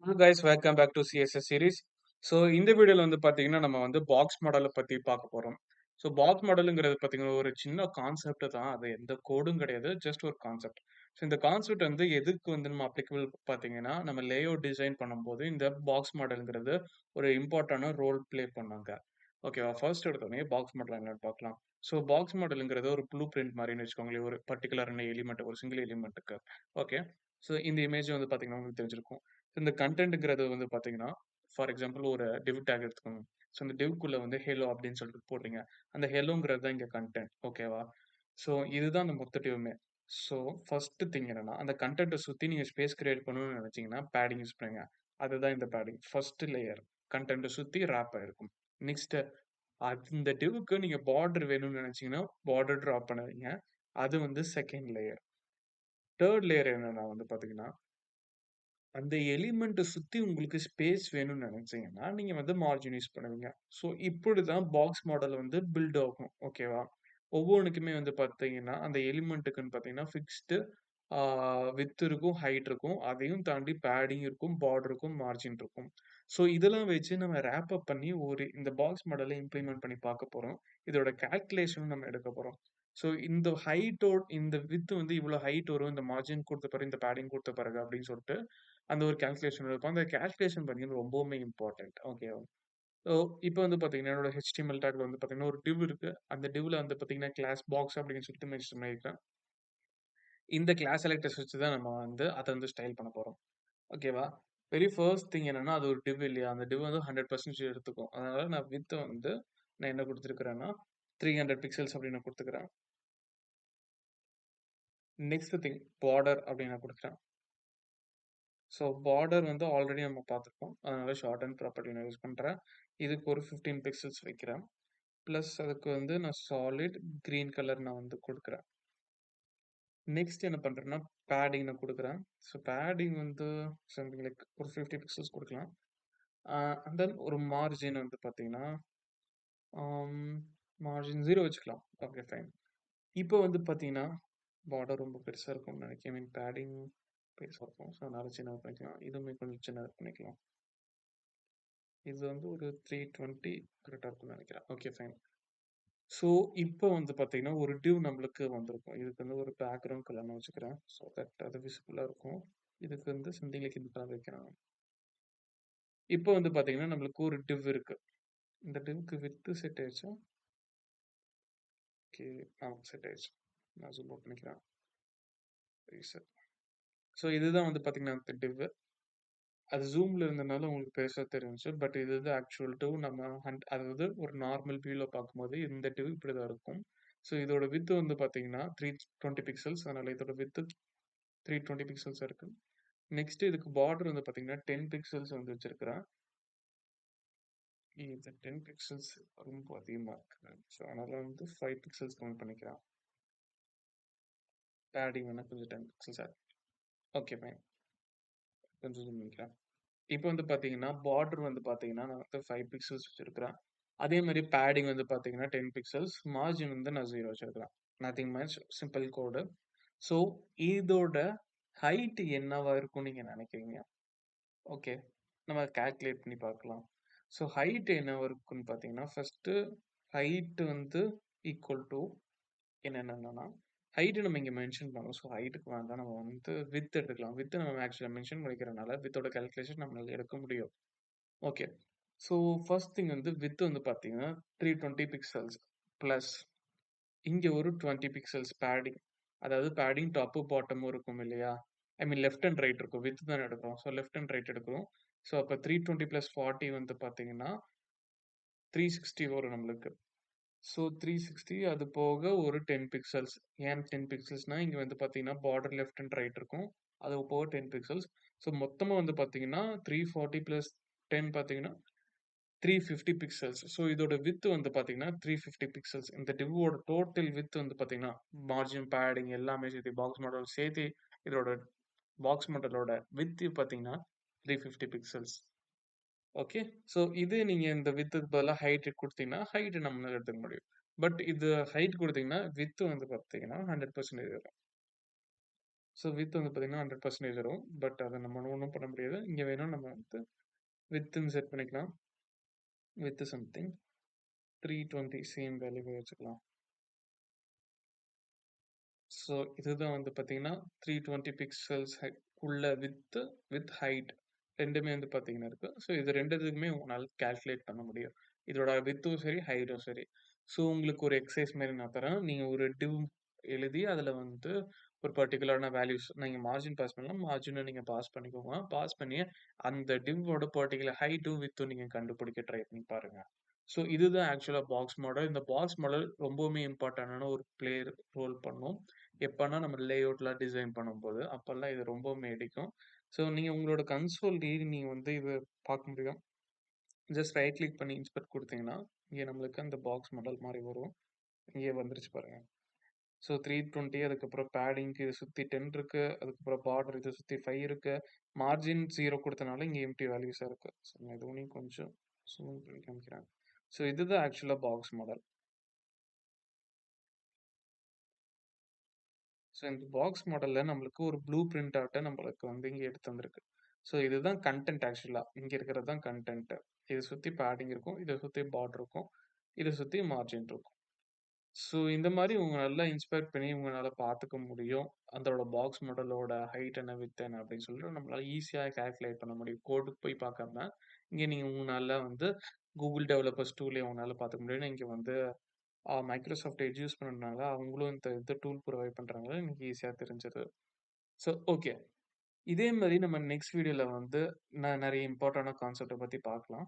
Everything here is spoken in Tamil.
Hello guys, welcome back to CSS series. So இந்த வீடியோல வந்து பார்த்தீங்கன்னா, நம்ம வந்து பாக்ஸ் மாடல பத்தி பார்க்க போறோம். ஸோ பாக்ஸ் மாடலுங்கிறது பார்த்தீங்கன்னா, ஒரு சின்ன கான்செப்ட் தான். அது எந்த கோடும் கிடையாது. ஜஸ்ட் ஒரு கான்செப்ட். ஸோ இந்த கான்செப்ட் வந்து எதுக்கு வந்து நம்ம அப்ளிகபிள் பார்த்தீங்கன்னா, நம்ம லேஅவுட் டிசைன் பண்ணும்போது இந்த பாக்ஸ் மாடல்ங்கிறது ஒரு இம்பார்ட்டன்டான ரோல் ப்ளே பண்ணுங்க. ஓகேவா? ஃபர்ஸ்ட் எடுத்தோனே பாக்ஸ் மாடல் என்னன்னு பார்க்கலாம். ஸோ பாக்ஸ் மாடல்ங்கிறது ஒரு ப்ளூ பிரிண்ட் மாரின்னு வச்சுக்கோங்களேன். ஒரு பர்ட்டிகுலரான எலிமெண்ட், ஒரு சிங்கிள் எலிமெண்ட்டுக்கு. ஓகே. ஸோ இந்த இமேஜ் வந்து பார்த்தீங்கன்னா, உங்களுக்கு தெரிஞ்சிருக்கும். இந்த கன்டென்ட்ங்கிறது வந்து பார்த்தீங்கன்னா, ஃபார் எக்ஸாம்பிள் ஒரு டிவ் டேக் எடுத்துக்கோங்க. ஸோ அந்த டிவ்க்குள்ள வந்து ஹெலோ அப்படின்னு சொல்லிட்டு போடுறீங்க. அந்த ஹெலோங்கிறது தான் இங்க கன்டென்ட். ஓகேவா? ஸோ இதுதான் அந்த மொத்த டிவ்வுமே. ஸோ ஃபர்ஸ்ட் திங் என்னன்னா, அந்த கன்டென்ட்ட சுத்தி நீங்க ஸ்பேஸ் கிரியேட் பண்ணணும்னு நினைச்சீங்கன்னா, பேடிங் யூஸ் பண்ணுங்க. அதுதான் இந்த பேடிங். First layer. கன்டென்ட்ட சுத்தி ராப் ஆயிருக்கும். நெக்ஸ்ட் அந்த டிவ்வுக்கு நீங்க பார்டர் வேணும்னு நினைச்சீங்கன்னா, பார்டர் டிராப் பண்ணுவீங்க. அது வந்து செகண்ட் லேயர். தேர்ட் லேயர் என்னன்னா வந்து பார்த்தீங்கன்னா, அந்த எலிமெண்ட்ட சுத்தி உங்களுக்கு ஸ்பேஸ் வேணும்னு நினைச்சீங்கன்னா, நீங்க வந்து மார்ஜின் யூஸ் பண்ணுவீங்க. ஸோ இப்படிதான் பாக்ஸ் மாடல் வந்து பில்ட் ஆகும். ஓகேவா? ஒவ்வொன்னுக்குமே வந்து பார்த்தீங்கன்னா, அந்த எலிமெண்ட்டுக்குன்னு பார்த்தீங்கன்னா, ஃபிக்ஸ்டு ஆ விட்த் இருக்கும், ஹைட் இருக்கும். அதையும் தாண்டி பேடிங் இருக்கும், பார்டர் இருக்கும், மார்ஜின் இருக்கும். ஸோ இதெல்லாம் வச்சு நம்ம ராப் அப் பண்ணி ஒரு இந்த பாக்ஸ் மாடல இம்ப்ளிமெண்ட் பண்ணி பார்க்க போறோம். இதோட கால்குலேஷனும் நம்ம எடுக்க போறோம். ஸோ இந்த இந்த விட்த் வந்து இவ்வளோ ஹைட் வரும். இந்த மார்ஜின் குடுத்த பிறகு, இந்த பேடிங் குடுத்த பிறகு அப்படின்னு சொல்லிட்டு அந்த ஒரு கால்குலேஷன் இருக்கும். அந்த கால்குலேஷன் பார்த்தீங்கன்னா ரொம்பவுமே இம்பார்ட்டன்ட். ஓகேவா? ஸோ இப்போ வந்து பார்த்தீங்கன்னா, என்னோட HTML டாக்ல வந்து பார்த்தீங்கன்னா, ஒரு டிவ் இருக்கு. அந்த டிவ்ல வந்து பார்த்தீங்கன்னா, கிளாஸ் பாக்ஸ் அப்படின்னு சொல்லிட்டு மென்ஷன் பண்ணியிருக்கேன். இந்த கிளாஸ் செலக்டர்ஸ் வச்சு தான் நம்ம வந்து அத வந்து ஸ்டைல் பண்ண போறோம். ஓகேவா? வெரி ஃபர்ஸ்ட் திங் என்னன்னா, அது ஒரு டிவ் இல்லையா? அந்த டிவ் வந்து 100% எடுத்துக்கும். அதனால நான் விட்த் வந்து நான் என்ன குடுத்துருக்கிறேன்னா, 300 பிக்சல்ஸ் அப்படின்னு நான் குடுத்துக்கிறேன். நெக்ஸ்ட் திங் பார்டர் அப்படின்னு நான் குடுக்குறேன். ஸோ பார்டர் வந்து ஆல்ரெடி நம்ம பார்த்துருக்கோம். அதனால ஷார்ட் அண்ட் ப்ராப்பர்ட்டி நான் யூஸ் பண்றேன். இதுக்கு ஒரு 15 பிக்சல்ஸ் வைக்கிறேன். பிளஸ் அதுக்கு வந்து நான் சாலிட் கிரீன் கலர் நான் வந்து குடுக்குறேன். நெக்ஸ்ட் என்ன பண்றேன்னா, பேடிங் நான் குடுக்குறேன். ஸோ பேடிங் வந்து சம்திங் லைக் ஒரு 50 பிக்சல்ஸ் குடுக்கலாம். அண்ட் தென் ஒரு மார்ஜின் வந்து பார்த்தீங்கன்னா, ஆம் மார்ஜின் 0 வச்சுக்கலாம். Okay fine. இப்போ வந்து பார்த்தீங்கன்னா, பார்டர் ரொம்ப பெருசா இருக்கும்னு நினைக்கிறேன். ஐ மீன் பேடிங் பெருசா இருக்கும். ஸோ அதனால சின்னது பண்ணிக்கலாம். இதுவுமே கொஞ்சம் சின்னது பண்ணிக்கலாம். இது வந்து ஒரு 320 கரெக்ட்டா இருக்கும்னு நினைக்கிறேன். Okay fine. ஸோ இப்போ வந்து பார்த்தீங்கன்னா, ஒரு டிவ் நம்மளுக்கு வந்திருக்கும். இதுக்கு வந்து ஒரு பேக்கிரவுண்ட் கலர் நான் வச்சுக்கிறேன். ஸோ தட் அது விசிபிளா இருக்கும். இதுக்கு வந்து சம்திங் லைக் இந்த கலர் வைக்கிறேன். இப்போ வந்து பார்த்தீங்கன்னா, நம்மளுக்கு ஒரு டிவ் இருக்கு. இந்த டிவ்க்கு விட்த் செட் ஆயிடுச்சா? ஓகே. செட் ஆயிடுச்சு. நான் ஜூம் அவுட் பண்ணிக்கிறேன். ரீசெட். ஸோ இதுதான் வந்து பார்த்தீங்கன்னா, அந்த டிவ். அது ஜூம்ல இருந்தனால உங்களுக்கு பெருசா தெரிஞ்சுச்சு. பட் இது வந்து ஆக்சுவல் டிவ் நம்ம அதாவது ஒரு நார்மல் வியூல பார்க்கும்போது இந்த டிவ் இப்படிதான் இருக்கும். ஸோ இதோட விட்த் வந்து பார்த்தீங்கன்னா, 320 பிக்சல்ஸ். அதனால இதோட விட்த் 320 பிக்சல்ஸ் இருக்கு. நெக்ஸ்ட் இதுக்கு பார்டர் வந்து பார்த்தீங்கன்னா, 10 பிக்சல்ஸ் வந்து வச்சிருக்கிறேன். இந்த 10 பிக்சல்ஸ் ரொம்ப அதிகமா இருக்கு. ஸோ அதனால வந்து 5 பிக்சல்ஸ் கம்மி பண்ணிக்கிறேன். பேடிங் வேணா கொஞ்சம் 10 பிக்சல்ஸ் ஓகே ஃபைன். கொஞ்சம் ஜூம் பண்ணிக்கிறேன். இப்போ வந்து பார்த்தீங்கன்னா, பார்டர் வந்து பார்த்தீங்கன்னா, நான் வந்து 5 பிக்சல்ஸ் வச்சிருக்கிறேன். அதே மாரி பேடிங் வந்து பார்த்தீங்கன்னா, 10 பிக்சல்ஸ். மார்ஜின் வந்து நான் 0 வச்சிருக்கிறேன். நத்திங் மச் சிம்பிள் கோடு. ஸோ இதோட ஹைட் என்னவா இருக்கும்னு நீங்க நினைக்கிறீங்க? ஓகே. நம்ம கால்குலேட் பண்ணி பார்க்கலாம். ஸோ ஹைட் என்னவா இருக்குன்னு பார்த்தீங்கன்னா, ஃபர்ஸ்ட்டு ஹைட் வந்து ஈக்குவல் டூ என்னென்னன்னா, ஹைட் நம்ம இங்க மென்ஷன் பண்ணணும். ஸோ ஹைட்க்கு வேண்டாம். நம்ம வந்து விட்த் எடுத்துக்கலாம். விட்த் நம்ம ஆக்சுவலா மென்ஷன் பண்ணிக்கிறனால, வித்தோட கால்குலேஷன் நம்மளால எடுக்க முடியும். ஓகே. ஸோ ஃபர்ஸ்ட் திங் வந்து விட்த் வந்து பார்த்தீங்கன்னா, 320 பிக்சல்ஸ் பிளஸ் இங்க ஒரு 20 பிக்சல்ஸ் பேடிங். அதாவது பேடிங் டாப்பு, பாட்டமும் இருக்கும் இல்லையா? ஐ மீன் லெஃப்ட் அண்ட் ரைட் இருக்கும். விட்த் தானே எடுக்கிறோம். ஸோ லெஃப்ட் அண்ட் ரைட் எடுக்கிறோம். ஸோ அப்ப 320 பிளஸ் 40 வந்து பார்த்தீங்கன்னா, 360 வரும் நம்மளுக்கு. ஸோ 360 அது போக ஒரு 10 பிக்சல்ஸ். ஏன் 10 பிக்சல்ஸ்னா, இங்க வந்து பார்த்தீங்கன்னா, பார்டர் லெஃப்ட் அண்ட் ரைட் இருக்கும். அது போக 10 பிக்சல்ஸ். ஸோ மொத்தமா வந்து பார்த்தீங்கன்னா, 340 பிளஸ் 10 பார்த்தீங்கன்னா, 350 பிக்சல்ஸ். ஸோ இதோட விட்த் வந்து பார்த்தீங்கன்னா, 350 பிக்சல்ஸ். இந்த டிவ்வோட டோட்டல் விட்த் வந்து பார்த்தீங்கன்னா, மார்ஜின், பேடிங் எல்லாமே சேர்த்து பாக்ஸ் மாடல் சேர்த்து இதோட பாக்ஸ் மாடலோட விட்த் பார்த்தீங்கன்னா, 350 பிக்சல்ஸ். ஓகே. ஸோ இது நீங்க இந்த விட்த்துக்கு பதிலா ஹைட் குடுத்தீங்கன்னா, ஹைட் நம்மளால எடுத்துக்க முடியும். பட் இது ஹைட் குடுத்தீங்கன்னா, விட்த் வந்து பார்த்தீங்கன்னா 100% வரும். ஸோ விட்த் வந்து பார்த்தீங்கன்னா 100% வரும். பட் அத நம்ம ஒண்ணும் பண்ண முடியாது. இங்க வேணா நம்ம வந்து விட்த்ன்னு செட் பண்ணிக்கலாம். விட்த் சம்திங் 320 சேம் வேல்யூவே வச்சுக்கலாம். ஸோ இதுதான் வந்து பார்த்தீங்கன்னா 320 பிக்சல்ஸ் உள்ள விட்த் வித் ஹைட் 2மே வந்து பார்த்தீங்கன்னா இருக்கு. ஸோ இது 2 இதுக்குமே உங்களால கால்குலேட் பண்ண முடியும். இதோட விட்த்தும் சரி, ஹைட்டும் சரி. ஸோ உங்களுக்கு ஒரு எக்சர்சைஸ் மாரி நான் தரேன். நீங்க ஒரு டிவ் எழுதி அதில வந்து ஒரு பர்ட்டிகுலரான வேல்யூஸ் நீங்க மார்ஜின் பாஸ் பண்ணலாம். மார்ஜின நீங்க பாஸ் பண்ணிக்கோங்க. பாஸ் பண்ணி அந்த டிவ்வோட பர்ட்டிகுலர் ஹைட்டும், விட்த்தும் நீங்க கண்டுபிடிக்க ட்ரை பண்ணி பாருங்க. ஸோ இதுதான் ஆக்சுவலா பாக்ஸ் மாடல். இந்த பாக்ஸ் மாடல் ரொம்பவுமே இம்பார்ட்டன்டான ஒரு ரோல் பண்ணும். எப்பன்னா நம்ம லேஅவுட்லாம் டிசைன் பண்ணும்போது, அப்பல்லாம் இது ரொம்பவுமே இடிக்கும். ஸோ நீங்க உங்களோட கன்சோல்லயே நீங்க வந்து இத பார்க்க முடியும். ஜஸ்ட் ரைட் கிளிக் பண்ணி இன்ஸ்பெக்ட் குடுத்தீங்கன்னா, இங்க நம்மளுக்கு அந்த பாக்ஸ் மாடல் மாரி வரும். இங்கே வந்துருச்சு பாருங்க. ஸோ 320 அதுக்கப்புறம் பேடிங்க்கு இத சுத்தி 10 இருக்கு. அதுக்கப்புறம் பார்டர் இத சுத்தி 5 இருக்கு. மார்ஜின் 0 குடுத்தனால இங்க எம்ப்டி வேல்யூஸா இருக்கு. ஸோ நான் இது ஒண்ணையும் கொஞ்சம் ஜூம் பண்ணி காமிக்கிறேன். ஸோ இதுதான் ஆக்சுவலா பாக்ஸ் மாடல். ஸோ இந்த பாக்ஸ் மாடல்ல நம்மளுக்கு ஒரு ப்ளூ பிரிண்ட் ஆட்ட நம்மளுக்கு வந்து இங்க எடுத்து வந்திருக்கு. ஸோ இதுதான் கன்டென்ட் ஆக்சுவலா. இங்க இருக்கிறது தான் கன்டென்ட். இத சுத்தி பேடிங் இருக்கும். இத சுத்தி பார்டர் இருக்கும். இத சுத்தி மார்ஜின் இருக்கும். ஸோ இந்த மாரி உங்க நல்லா இன்ஸ்பெக்ட் பண்ணி உங்களால பார்த்துக்க முடியும். அதோட பாக்ஸ் மாடலோட ஹைட் என்ன, விட்த் என்ன அப்படின்னு சொல்லிட்டு நம்மளால ஈஸியா கால்குலேட் பண்ண முடியும். கோடுக்கு போய் பார்க்காம, இங்க நீங்க உங்கனால வந்து கூகுள் டெவலப்பர்ஸ் டூல்லே உங்கனால பார்த்துக்க முடியும். நீங்க வந்து மைக்ரோசாஃப்ட் எட்ஜ் யூஸ் பண்ணதுனால, அவங்களும் இந்த டூல் ப்ரொவைட் பண்றாங்க. எனக்கு ஈஸியா தெரிஞ்சது. So okay. இதே மாரி நம்ம நெக்ஸ்ட் வீடியோல வந்து நெறைய இம்பார்ட்டன்டான கான்செப்ட்ட பத்தி பார்க்கலாம்.